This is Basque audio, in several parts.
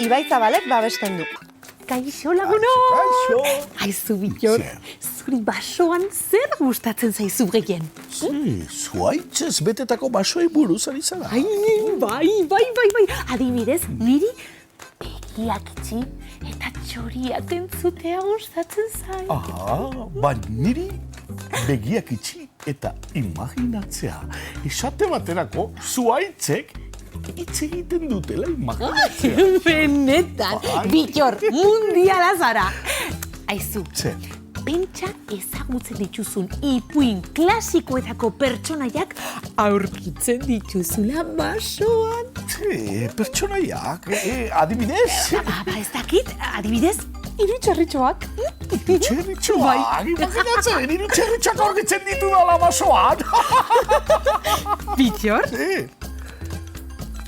Ibai Zabalek babesten du. Kaixo laguno! Kaixo! Aizu Bittor, zuri basoan zer gustatzen zaizu gehien? Zuaitzez betetako basoei buruz ari zara. Ai, bai. Adibidez, niri begiak itxi eta txoriak entzutea gustatzen zait. Ba niri begiak itxi eta imaginatzea. Esate baterako zuaitzek hitz egiten dutela imaginatzea. Benetan, Bittor, mundiala zara. Aizu, Zer? pentsa ezagutzen dituzun ipuin klasikoetako pertsonaiak aurkitzen dituzula basoan. Pertsonaiak, adibidez? Ba, ez dakit, adibidez, irutxarritxoak. Txerritxoak, imaginatzen, txerritxoak aurkitzen ditu dala basoan. Bittor, Eh,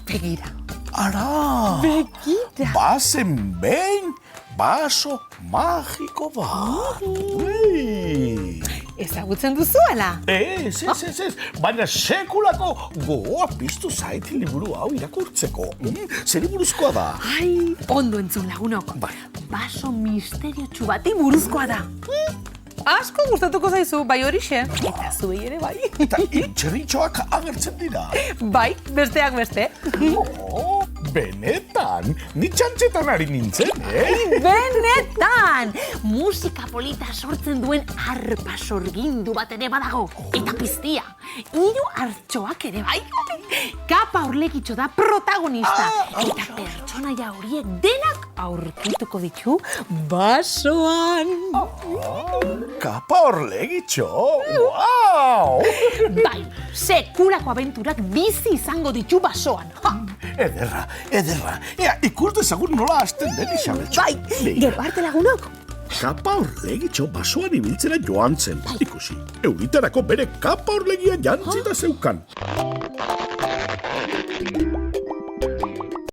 begira. Ara! Begira. Bazen behin, baso magiko bat. Ezagutzen duzuela? Ez. Baina sekulako gogoa piztu zait liburu hau irakurtzeko. Zer buruzkoa da? Ai, ondo entzun lagunok. Bai. Baso misteriotsu bati buruzkoa da. Asko gustatuko zaizu, bai horixe. Eta zuei ere bai. Eta txerritxoak agertzen dira. Bai, besteak beste. Benetan, ni txantxetan ari nintzen, Benetan! Musika polita sortzen duen arpa sorgindu bat ere badago. Eta piztia. 3 hartxoak ere bai. Kapa Orlegitxo da protagonista. Eta pertsonaia horiek denak aurkituko ditu basoan. Kapa Orlegitxo, wow! Bai, sekulako abenturak bizi izango ditu basoan. Ederra. Ea, ikus dezagun nola hasten den Isabeltxo. Bai, gero arte lagunok. Kapa Orlegitxo basoan ibiltzera joan zen. Ikusi, euritarako bere kapa orlegia jantzita zeukan.